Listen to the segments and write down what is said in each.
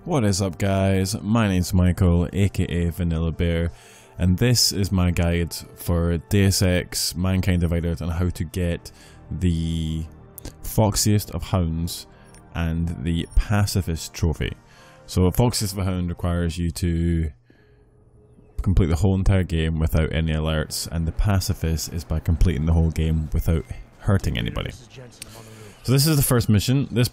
What is up, guys? My name's Michael, aka Vanilla Bear, and this is my guide for Deus Ex Mankind Divided on how to get the Foxiest of Hounds and the Pacifist Trophy. So Foxiest of a Hound requires you to complete the whole entire game without any alerts, and the Pacifist is by completing the whole game without hurting anybody. So this is the first mission. This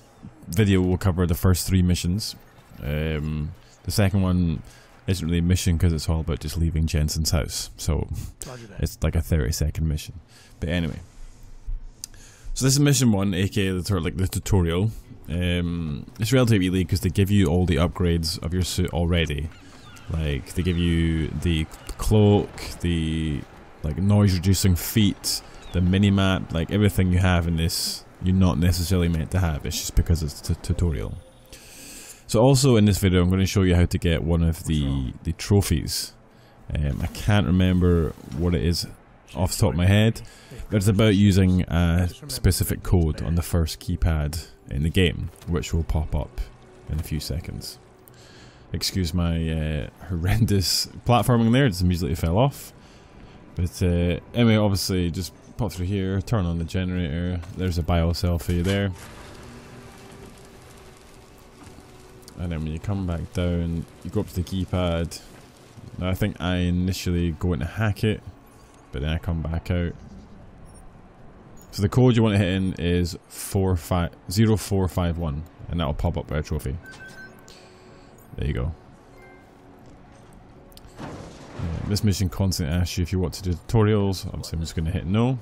video will cover the first 3 missions. The second one isn't really a mission because it's all about just leaving Jensen's house, so it's like a 30-second mission. But anyway, so this is mission 1, aka the tutorial. It's relatively easy because they give you all the upgrades of your suit already. Like they give you the cloak, the noise reducing feet, the mini map, like everything you have in this you're not necessarily meant to have. It's just because it's a tutorial. So also in this video I'm going to show you how to get one of the trophies. I can't remember what it is off the top of my head, but it's about using a specific code on the first keypad in the game, which will pop up in a few seconds. Excuse my horrendous platforming there, it just immediately fell off. But anyway, obviously just pop through here, turn on the generator, there's a bio cell for you there. And then when you come back down, you go up to the keypad. Now I think I initially go in to hack it, but then I come back out. So the code you want to hit in is 0451, and that will pop up a trophy. There you go. This mission constantly asks you if you want to do tutorials. Obviously I'm just going to hit no.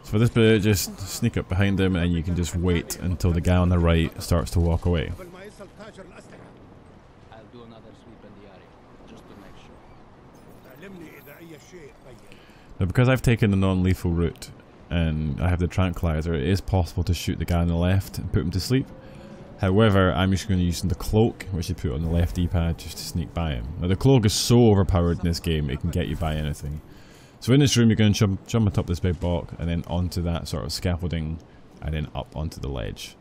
So for this bit, just sneak up behind him and you can just wait until the guy on the right starts to walk away. I'll do another sweep in the area, just to make sure. Now because I've taken the non-lethal route and I have the tranquilizer, it is possible to shoot the guy on the left and put him to sleep. However, I'm just going to use the cloak, which you put on the left D-pad, just to sneak by him. Now the cloak is so overpowered in this game, it can get you by anything. So in this room you're going to jump atop this big block and then onto that sort of scaffolding and then up onto the ledge.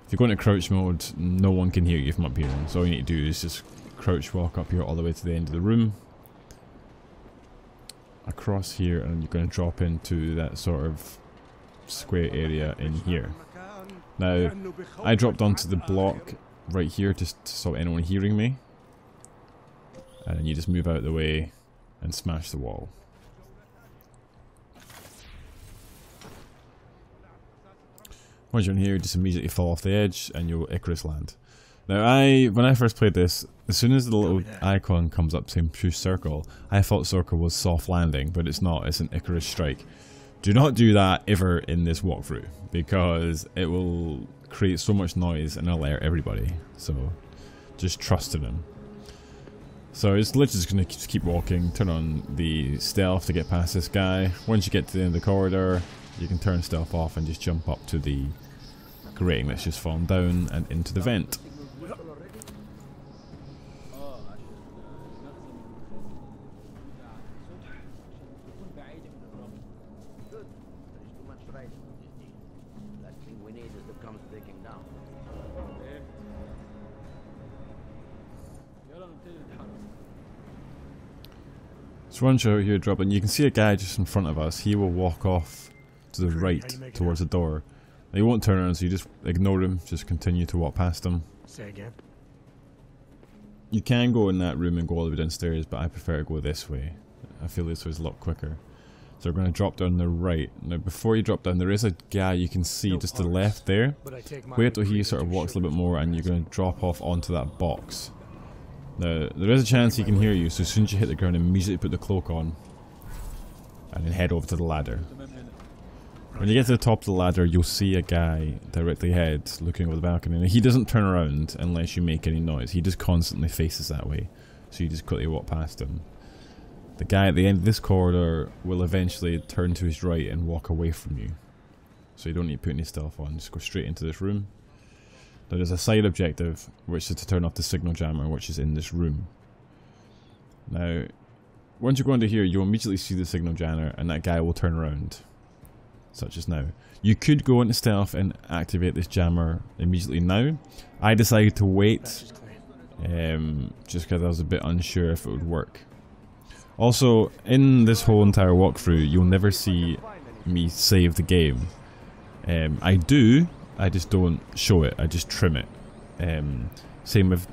If you go into crouch mode, no one can hear you from up here, so all you need to do is just crouch walk up here all the way to the end of the room, across here, and you're going to drop into that sort of square area in here. Now, I dropped onto the block right here just to stop anyone hearing me, and then you just move out of the way and smash the wall. Once you're in here, just immediately fall off the edge and you'll Icarus land. Now when I first played this, as soon as the little icon comes up saying push circle, I thought circle was soft landing, but it's not, it's an Icarus strike. Do not do that ever in this walkthrough, because it will create so much noise and alert everybody, so just trust in them. So it's literally just going to keep walking, turn on the stealth to get past this guy. Once you get to the end of the corridor, you can turn stealth off and just jump up to the grating that's just fallen down and into the vent. So once you're out here dropping, you can see a guy just in front of us. He will walk off to the right towards the door. Now he won't turn around, so you just ignore him, just continue to walk past him. Say again. You can go in that room and go all the way downstairs, but I prefer to go this way. I feel this way is a lot quicker. So we're going to drop down the right. Now before you drop down, there is a guy you can see just to the left there. Wait till he sort of walks a little bit more and you're going to drop off onto that box. Now there is a chance he can hear you, so as soon as you hit the ground, immediately put the cloak on and then head over to the ladder. When you get to the top of the ladder, you'll see a guy directly ahead looking over the balcony. Now, he doesn't turn around unless you make any noise. He just constantly faces that way, so you just quickly walk past him. The guy at the end of this corridor will eventually turn to his right and walk away from you, so you don't need to put any stealth on. Just go straight into this room. Now there's a side objective, which is to turn off the signal jammer, which is in this room. Now once you go into here, you'll immediately see the signal jammer and that guy will turn around. such as now. You could go into stealth and activate this jammer immediately now. I decided to wait, just because I was a bit unsure if it would work. Also, in this whole entire walkthrough, you'll never see me save the game. I do, I just don't show it, I just trim it. Same with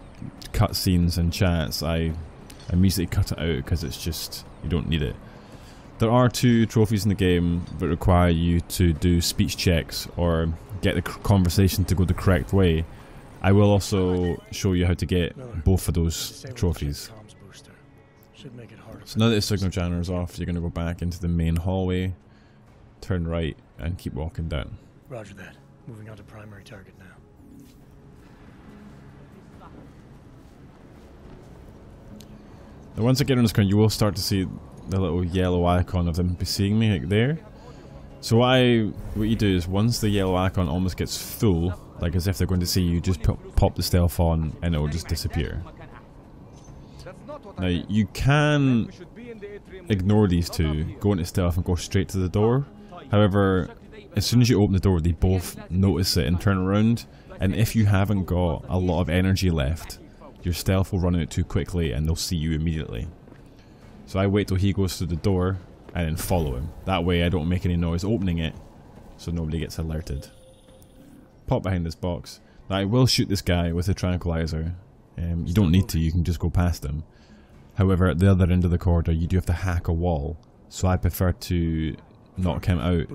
cutscenes and chats, I immediately cut it out because it's just, you don't need it. There are 2 trophies in the game that require you to do speech checks or get the conversation to go the correct way. I will also show you how to get both of those trophies. So now that the signal jammer is off, you're going to go back into the main hallway, turn right, and keep walking down. Roger that. Moving on to primary target now. Now once I get on the screen, you will start to see the little yellow icon of them seeing me like there. So what you do is once the yellow icon almost gets full, like as if they're going to see you, just pop the stealth on and it will just disappear. Now you can ignore these 2, go into stealth and go straight to the door. However, as soon as you open the door, they both notice it and turn around, and if you haven't got a lot of energy left, your stealth will run out too quickly and they'll see you immediately. So I wait till he goes through the door and then follow him. That way I don't make any noise opening it, so nobody gets alerted. Pop behind this box. Now I will shoot this guy with a tranquilizer. You don't need to, you can just go past him. However, at the other end of the corridor you do have to hack a wall, so I prefer to knock him out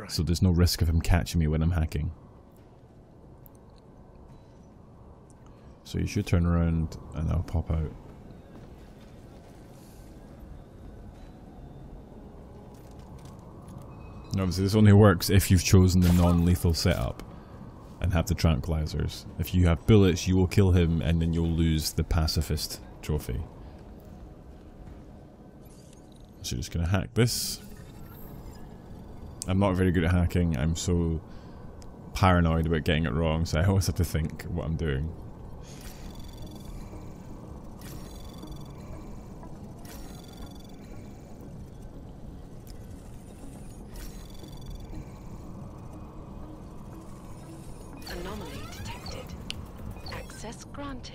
so there's no risk of him catching me when I'm hacking. So you should turn around and I'll pop out. And obviously this only works if you've chosen the non-lethal setup and have the tranquilizers. If you have bullets, you will kill him and then you'll lose the Pacifist Trophy. So you're just going to hack this. I'm not very good at hacking, I'm so paranoid about getting it wrong, so I always have to think what I'm doing.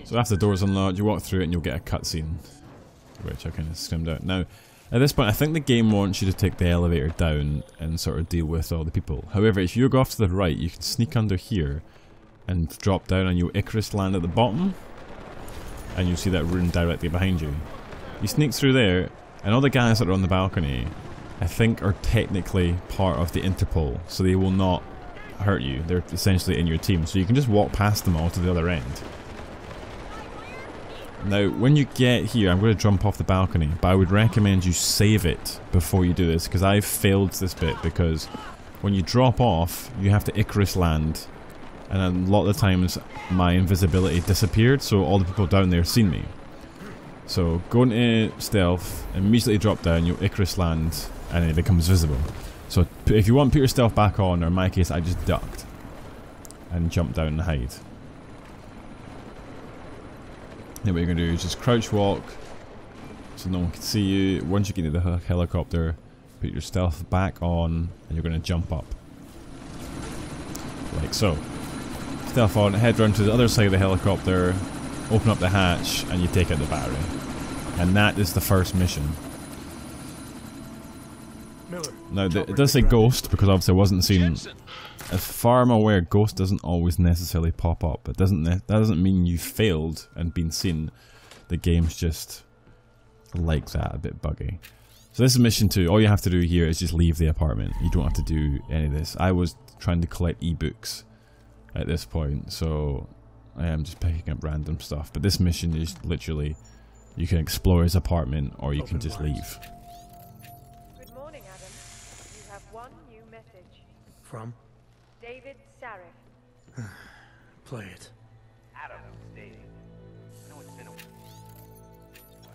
So after the door's unlocked, you walk through it and you'll get a cutscene, which I kind of skimmed out. Now, at this point, I think the game wants you to take the elevator down and sort of deal with all the people. However, if you go off to the right, you can sneak under here and drop down and you'll Icarus land at the bottom, and you'll see that rune directly behind you. You sneak through there, and all the guys that are on the balcony, I think, are technically part of the Interpol, so they will not hurt you. They're essentially in your team, so you can just walk past them all to the other end. Now, when you get here, I'm going to jump off the balcony, but I would recommend you save it before you do this, because I've failed this bit, because when you drop off, you have to Icarus land, and a lot of the times my invisibility disappeared, so all the people down there seen me. So, go into stealth, immediately drop down, you'll Icarus land, and it becomes visible. So, if you want to put your stealth back on, or in my case, I just ducked, and jumped down and hide. Then what you're going to do is just crouch walk so no one can see you. Once you get into the helicopter, put your stealth back on and you're going to jump up. Like so. Stealth on, head round to the other side of the helicopter, open up the hatch and you take out the battery. And that is the first mission. Now it does say ghost because obviously I wasn't seen. As far as I'm aware, ghost doesn't always necessarily pop up. That doesn't mean you failed and been seen. The game's just like that, a bit buggy. So this is mission 2. All you have to do here is just leave the apartment. You don't have to do any of this. I was trying to collect ebooks at this point, so I am just picking up random stuff. But this mission is literally, you can explore his apartment or you can just leave. Good morning, Adam. You have one new message. From? David Sarif. Play it. Adam stating. I know it's been a while, but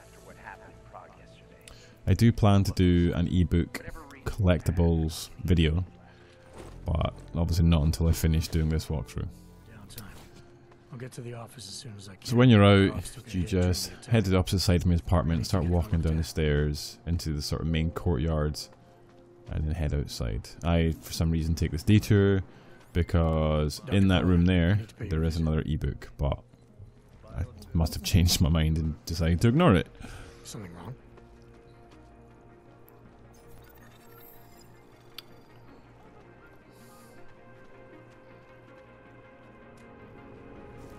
after what happened in Prague yesterday. I do plan to do an ebook collectibles video, but obviously not until I finish doing this walkthrough. Downtime. I'll get to the office as soon as I can. So when you're out, you just head to the opposite side of his apartment, start walking down the stairs into the sort of main courtyard, and then head outside. I, for some reason, take this detour because in that room there is another ebook, but I must have changed my mind and decided to ignore it. Something wrong?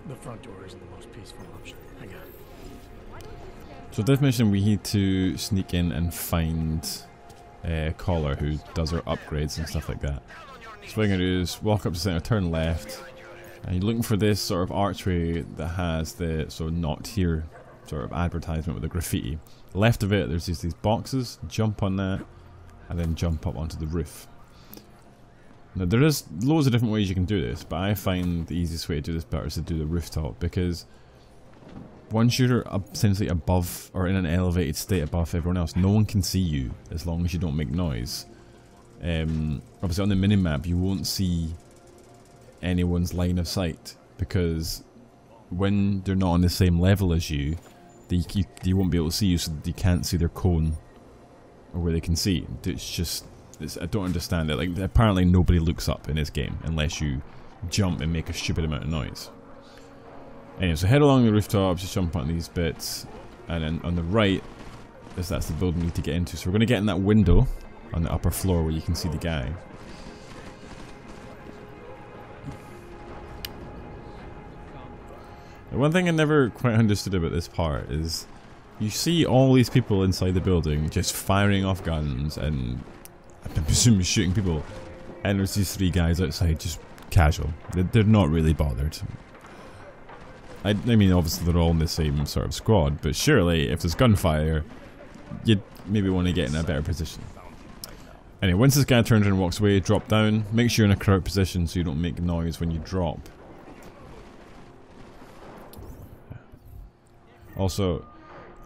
The front door isn't the most peaceful option. Hang on. So this mission we need to sneak in and find Collar, who does our upgrades and stuff like that. So what I'm going to do is walk up to the center, turn left, and you're looking for this sort of archway that has the sort of not here sort of advertisement with the graffiti. Left of it there's these boxes, jump on that, and then jump up onto the roof. Now there is loads of different ways you can do this, but I find the easiest way to do this better is to do the rooftop, because once you're essentially above or in an elevated state above everyone else, no one can see you as long as you don't make noise. Obviously on the minimap you won't see anyone's line of sight, because when they're not on the same level as you, they won't be able to see you, so you can't see their cone or where they can see. It's just, I don't understand it. Like, apparently nobody looks up in this game unless you jump and make a stupid amount of noise. Anyway, so head along the rooftops, just jump on these bits, and then on the right, that's the building we need to get into. So we're going to get in that window on the upper floor where you can see the guy. The one thing I never quite understood about this part is you see all these people inside the building just firing off guns and I'm presuming shooting people, and there's these three guys outside just casual. They're not really bothered. I mean, obviously they're all in the same sort of squad, but surely if there's gunfire, you'd maybe want to get in a better position. Anyway, once this guy turns and walks away, drop down. Make sure you're in a crouch position so you don't make noise when you drop. Also,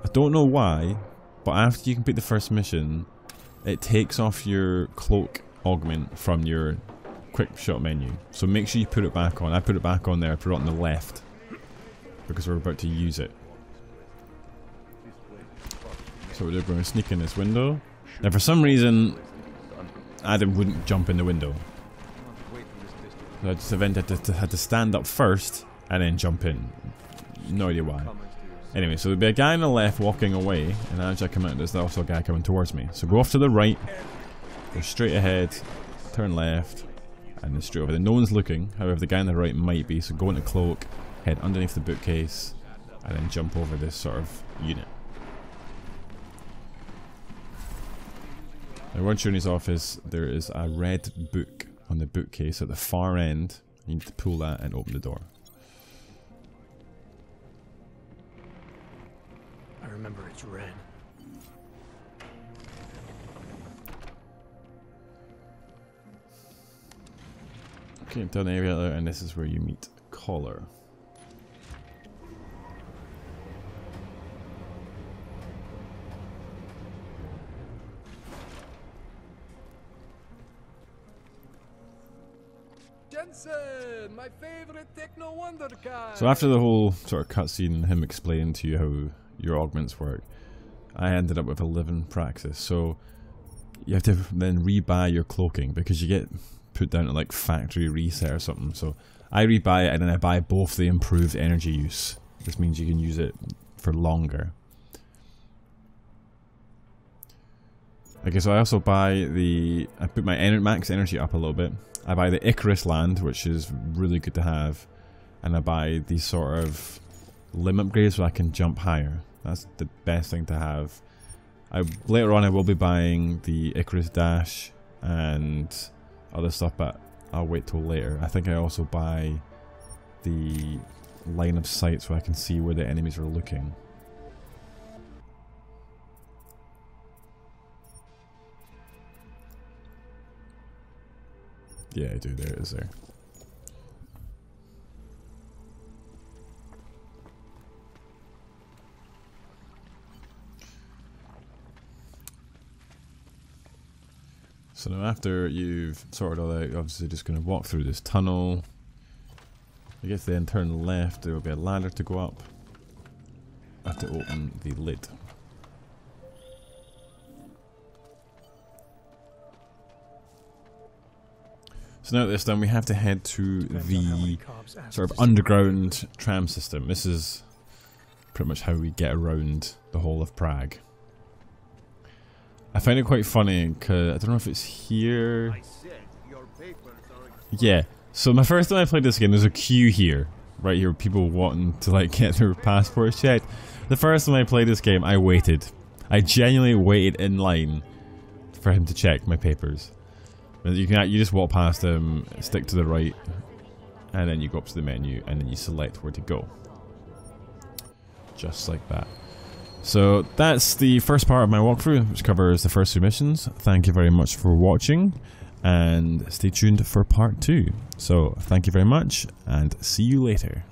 I don't know why, but after you complete the first mission, it takes off your cloak augment from your quick shot menu. So make sure you put it back on. I put it back on there, I put it on the left, because we're about to use it. So we're going to sneak in this window. Now for some reason, Adam wouldn't jump in the window. So I just had to stand up first and then jump in. No idea why. Anyway, so there'll be a guy on the left walking away, and as I come out, there's also a guy coming towards me. So go off to the right, go straight ahead, turn left, and then straight over there. No one's looking, however the guy on the right might be, so go into cloak, head underneath the bookcase, and then jump over this sort of unit. Now once you're in his office, there is a red book on the bookcase at the far end. You need to pull that and open the door. I remember it's red. Okay, down the area there, and this is where you meet Collar. Jensen, my favorite techno wonder guy. So after the whole sort of cutscene, him explaining to you how your augments work, I ended up with 11 praxis. So you have to then rebuy your cloaking because you get put down to like factory reset or something. So I rebuy it and then I buy both the improved energy use. This means you can use it for longer. Okay, so I also buy the, I put my max energy up a little bit. I buy the Icarus land, which is really good to have, and I buy these sort of limb upgrades so I can jump higher. That's the best thing to have. Later on I will be buying the Icarus dash and other stuff, but I'll wait till later. I think I also buy the line of sight so I can see where the enemies are looking. Yeah, I do. There it is there. So now after you've sorted all out, you're obviously just going to walk through this tunnel. I guess then turn left, there will be a ladder to go up. I have to open the lid. So now that this done, we have to head to Depends on how many the cops ask sort to of see underground tram system. This is pretty much how we get around the whole of Prague. I find it quite funny because I don't know if it's here. Yeah. So my first time I played this game, there's a queue here, right here, people wanting to like get their passports checked. The first time I played this game, I waited. I genuinely waited in line for him to check my papers. You just walk past him, stick to the right, and then you go up to the menu, and then you select where to go. Just like that. So that's the first part of my walkthrough, which covers the first two missions. Thank you very much for watching, and stay tuned for part 2. So thank you very much, and see you later.